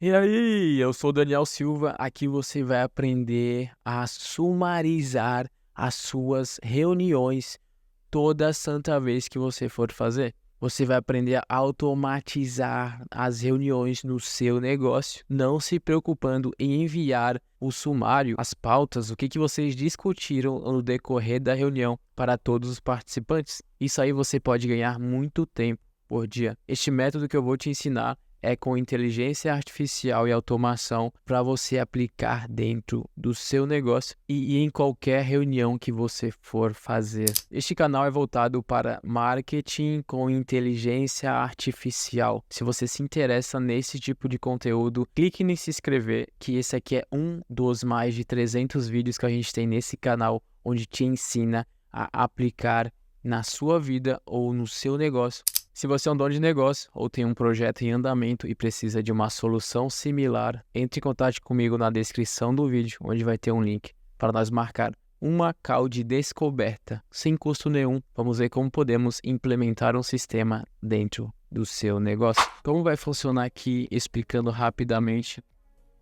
E aí, eu sou o Daniel Silva. Aqui você vai aprender a sumarizar as suas reuniões toda santa vez que você for fazer. Você vai aprender a automatizar as reuniões no seu negócio, não se preocupando em enviar o sumário, as pautas, o que vocês discutiram no decorrer da reunião para todos os participantes. Isso aí você pode ganhar muito tempo por dia. Este método que eu vou te ensinar é com inteligência artificial e automação para você aplicar dentro do seu negócio e em qualquer reunião que você for fazer. Este canal é voltado para marketing com inteligência artificial. Se você se interessa nesse tipo de conteúdo, clique em se inscrever, que esse aqui é um dos mais de 300 vídeos que a gente tem nesse canal, onde te ensina a aplicar na sua vida ou no seu negócio. Se você é um dono de negócio ou tem um projeto em andamento e precisa de uma solução similar, entre em contato comigo na descrição do vídeo, onde vai ter um link para nós marcar uma call de descoberta, sem custo nenhum. Vamos ver como podemos implementar um sistema dentro do seu negócio. Como vai funcionar aqui, explicando rapidamente,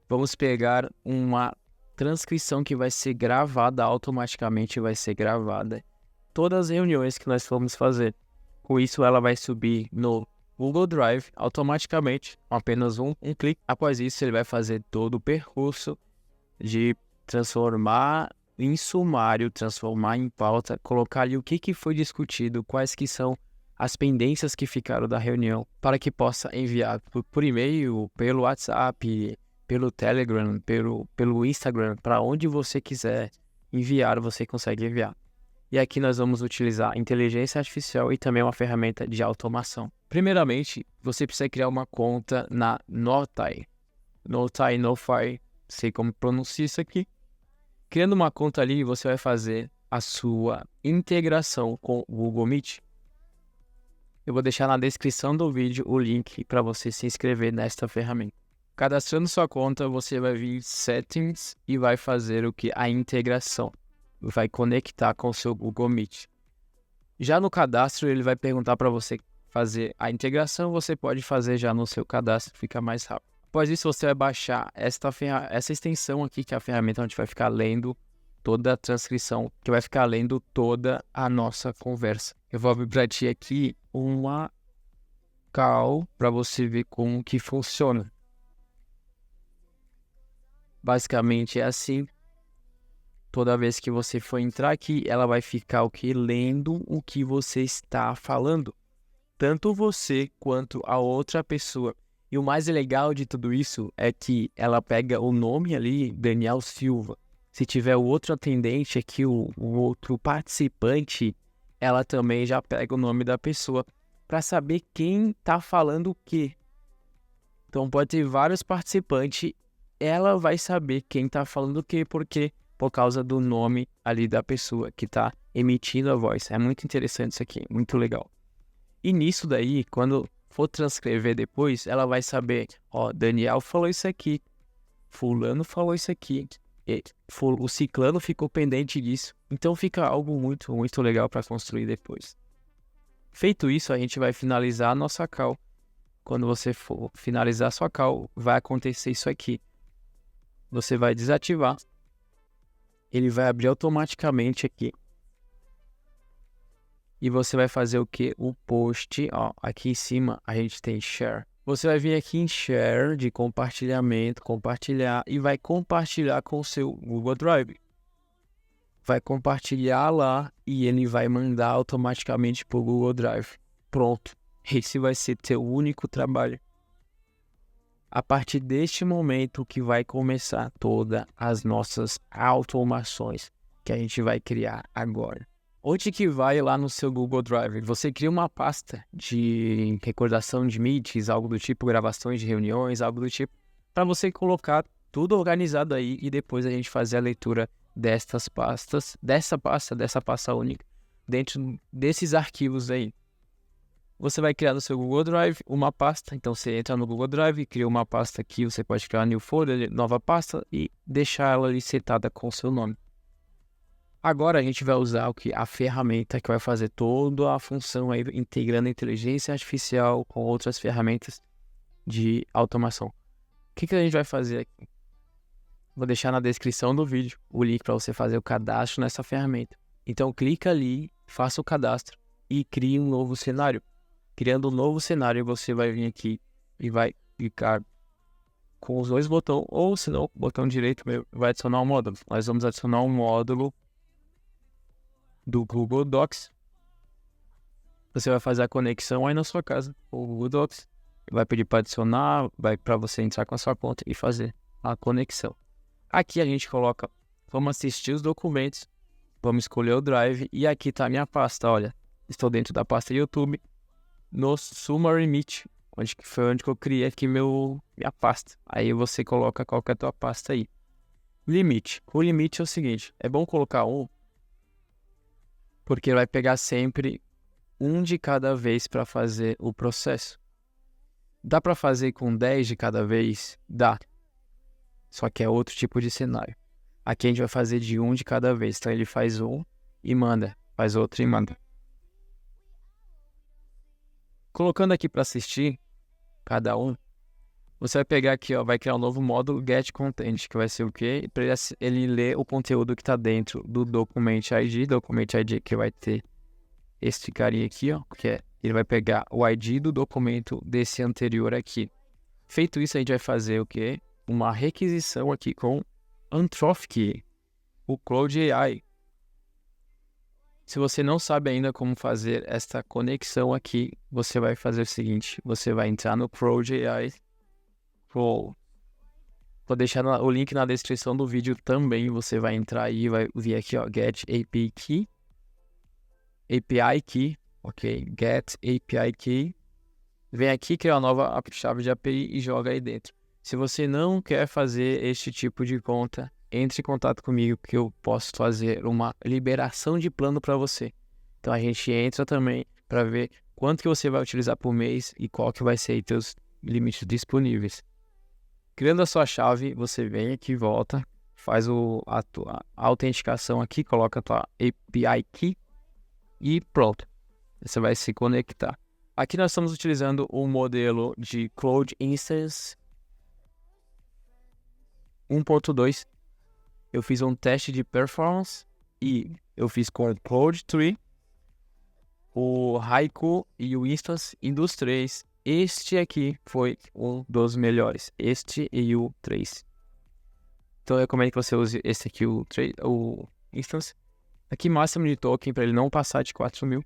vamos pegar uma transcrição que vai ser gravada automaticamente, vai ser gravada todas as reuniões que nós vamos fazer. Com isso, ela vai subir no Google Drive automaticamente, com apenas um clique. Após isso, ele vai fazer todo o percurso de transformar em sumário, transformar em pauta, colocar ali o que foi discutido, quais que são as pendências que ficaram da reunião, para que possa enviar por e-mail, pelo WhatsApp, pelo Telegram, pelo Instagram, para onde você quiser enviar, você consegue enviar. E aqui nós vamos utilizar inteligência artificial e também uma ferramenta de automação. Primeiramente, você precisa criar uma conta na Notai. Notai, sei como pronuncia isso aqui. Criando uma conta ali, você vai fazer a sua integração com o Google Meet. Eu vou deixar na descrição do vídeo o link para você se inscrever nesta ferramenta. Cadastrando sua conta, você vai vir em Settings e vai fazer o que? A integração. Vai conectar com o seu Google Meet. Já no cadastro, ele vai perguntar para você fazer a integração, você pode fazer já no seu cadastro, fica mais rápido. Após isso, você vai baixar essa extensão aqui, que é a ferramenta onde vai ficar lendo toda a transcrição, que vai ficar lendo toda a nossa conversa. Eu vou abrir para ti aqui uma call para você ver como que funciona. Basicamente é assim. Toda vez que você for entrar aqui, ela vai ficar o que? Lendo o que você está falando. Tanto você quanto a outra pessoa. E o mais legal de tudo isso é que ela pega o nome ali, Daniel Silva. Se tiver o outro atendente aqui, o outro participante, ela também já pega o nome da pessoa para saber quem está falando o quê. Então pode ter vários participantes, ela vai saber quem está falando o quê, porque por causa do nome ali da pessoa que está emitindo a voz. É muito interessante isso aqui, muito legal. E nisso daí, quando for transcrever depois, ela vai saber, ó, Daniel falou isso aqui, fulano falou isso aqui, o ciclano ficou pendente disso. Então fica algo muito, muito legal para construir depois. Feito isso, a gente vai finalizar a nossa call. Quando você for finalizar a sua call, vai acontecer isso aqui. Você vai desativar. Ele vai abrir automaticamente aqui. E você vai fazer o que? O post, ó, aqui em cima a gente tem share. Você vai vir aqui em share de compartilhamento, compartilhar e vai compartilhar com o seu Google Drive. Vai compartilhar lá e ele vai mandar automaticamente para o Google Drive. Pronto. Esse vai ser teu único trabalho. A partir deste momento que vai começar todas as nossas automações que a gente vai criar agora. Onde que vai lá no seu Google Drive? Você cria uma pasta de recordação de meetings, algo do tipo, gravações de reuniões, algo do tipo, para você colocar tudo organizado aí e depois a gente fazer a leitura destas pastas, dessa pasta única, dentro desses arquivos aí. Você vai criar no seu Google Drive uma pasta, então você entra no Google Drive, cria uma pasta aqui, você pode criar um new folder, nova pasta e deixar ela ali setada com o seu nome. Agora a gente vai usar o que? A ferramenta que vai fazer toda a função aí, integrando a inteligência artificial com outras ferramentas de automação. que a gente vai fazer aqui? Vou deixar na descrição do vídeo o link para você fazer o cadastro nessa ferramenta. Então clica ali, faça o cadastro e crie um novo cenário. Criando um novo cenário, você vai vir aqui e vai clicar com os dois botões, ou se não, o botão direito vai adicionar um módulo. Nós vamos adicionar um módulo do Google Docs. Você vai fazer a conexão aí na sua casa, o Google Docs. Vai pedir para adicionar, vai para você entrar com a sua conta e fazer a conexão. Aqui a gente coloca, vamos assistir os documentos, vamos escolher o Drive e aqui está a minha pasta, olha. Estou dentro da pasta YouTube, no Summary Meet, onde que eu criei aqui minha pasta. Aí você coloca qual que é a tua pasta aí. Limite. O limite é o seguinte, é bom colocar um, porque vai pegar sempre um de cada vez para fazer o processo. Dá para fazer com 10 de cada vez? Dá. Só que é outro tipo de cenário. Aqui a gente vai fazer de um de cada vez. Então ele faz um e manda. Faz outro e manda. Colocando aqui para assistir cada um, você vai pegar aqui, ó, vai criar um novo módulo Get Content, que vai ser o quê? Para ele ler o conteúdo que está dentro do Document ID. Document ID que vai ter este carinha aqui, ó, ele vai pegar o ID do documento desse anterior aqui. Feito isso, a gente vai fazer o quê? Uma requisição aqui com Anthropic, o Cloud AI. Se você não sabe ainda como fazer esta conexão aqui, você vai fazer o seguinte, você vai entrar no Cloud AI. Vou deixar o link na descrição do vídeo também, você vai entrar aí e vai vir aqui, ó, Get API Key, ok? Get API Key. Vem aqui, criar uma nova chave de API e joga aí dentro. Se você não quer fazer este tipo de conta, entre em contato comigo que eu posso fazer uma liberação de plano para você. Então a gente entra também para ver quanto que você vai utilizar por mês e qual que vai ser aí teus limites disponíveis. Criando a sua chave, você vem aqui, volta, faz a tua autenticação aqui, coloca a tua API Key e pronto. Você vai se conectar. Aqui nós estamos utilizando o modelo de Cloud Instance 1.2. Eu fiz um teste de performance e eu fiz com o Cloud Tree, o Haiku e o Instance. E dos três, este aqui foi um dos melhores. Este e o 3. Então eu recomendo que você use esse aqui, o Instance. Aqui máximo de token para ele não passar de 4.000.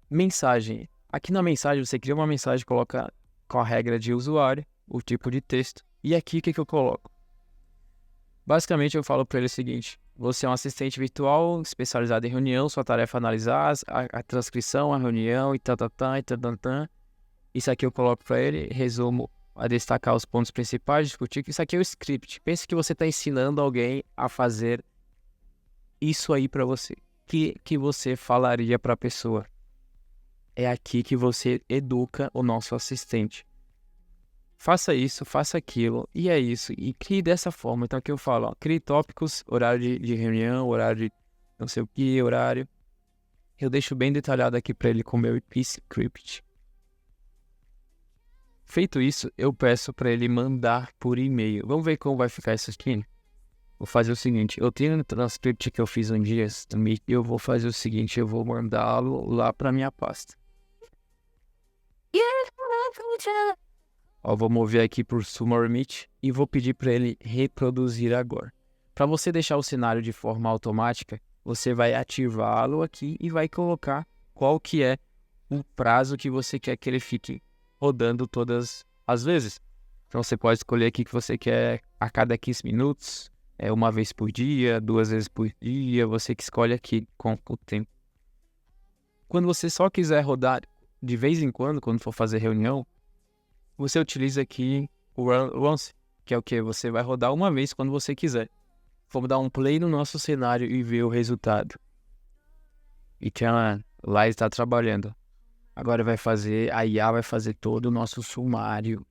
Mensagem. Aqui na mensagem você cria uma mensagem, coloca com a regra de usuário, o tipo de texto. E aqui o que eu coloco? Basicamente eu falo para ele o seguinte: você é um assistente virtual especializado em reunião, sua tarefa é analisar a transcrição, a reunião e e. Isso aqui eu coloco para ele, resumo a destacar os pontos principais, discutir. Isso aqui é o script. Pense que você está ensinando alguém a fazer isso aí para você. Que você falaria para a pessoa? É aqui que você educa o nosso assistente. Faça isso, faça aquilo, e é isso. E crie dessa forma. Então aqui eu falo, ó, crie tópicos, horário de reunião, horário de não sei o que, horário. Eu deixo bem detalhado aqui para ele com o meu IP script. Feito isso, eu peço para ele mandar por e-mail. Vamos ver como vai ficar isso aqui? Vou fazer o seguinte, eu tenho um transcript que eu fiz um dia e eu vou fazer o seguinte, eu vou mandá-lo lá para minha pasta. Ó, vou mover aqui por Summary Meet e vou pedir para ele reproduzir agora. Para você deixar o cenário de forma automática, você vai ativá-lo aqui e vai colocar qual que é o prazo que você quer que ele fique rodando todas as vezes. Então você pode escolher aqui que você quer a cada 15 minutos, uma vez por dia, 2 vezes por dia, você que escolhe aqui com o tempo. Quando você só quiser rodar de vez em quando for fazer reunião, você utiliza aqui o Run Once, que é o que? Você vai rodar uma vez quando você quiser. Vamos dar um play no nosso cenário e ver o resultado. E tchan, lá está trabalhando. Agora a IA vai fazer todo o nosso sumário.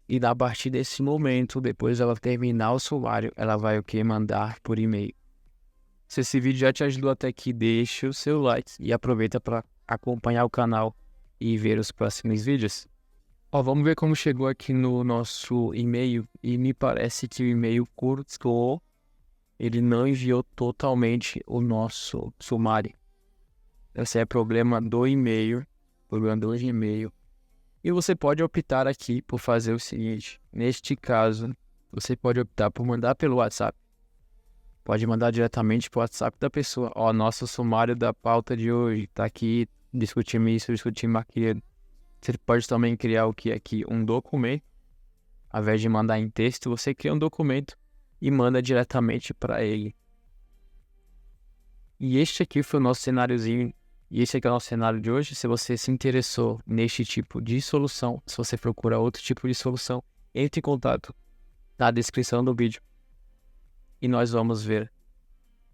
E a partir desse momento, depois ela terminar o sumário, ela vai o que? Mandar por e-mail. Se esse vídeo já te ajudou até aqui, deixa o seu like e aproveita para acompanhar o canal e ver os próximos vídeos. Ó, vamos ver como chegou aqui no nosso e-mail. E me parece que o e-mail cortou. Ele não enviou totalmente o nosso sumário. Esse é problema do e-mail. Problema do e-mail. E você pode optar aqui por fazer o seguinte. Neste caso, você pode optar por mandar pelo WhatsApp. Pode mandar diretamente para o WhatsApp da pessoa. Ó, nosso sumário da pauta de hoje tá aqui. Discutimos isso, discutimos aquilo. Você pode também criar o que aqui? Um documento. Ao invés de mandar em texto, você cria um documento e manda diretamente para ele. E este aqui foi o nosso cenáriozinho. E esse aqui é o nosso cenário de hoje. Se você se interessou neste tipo de solução, se você procura outro tipo de solução, entre em contato na descrição do vídeo. E nós vamos ver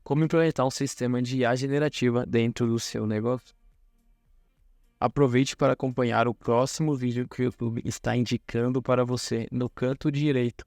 como implementar um sistema de IA generativa dentro do seu negócio. Aproveite para acompanhar o próximo vídeo que o YouTube está indicando para você no canto direito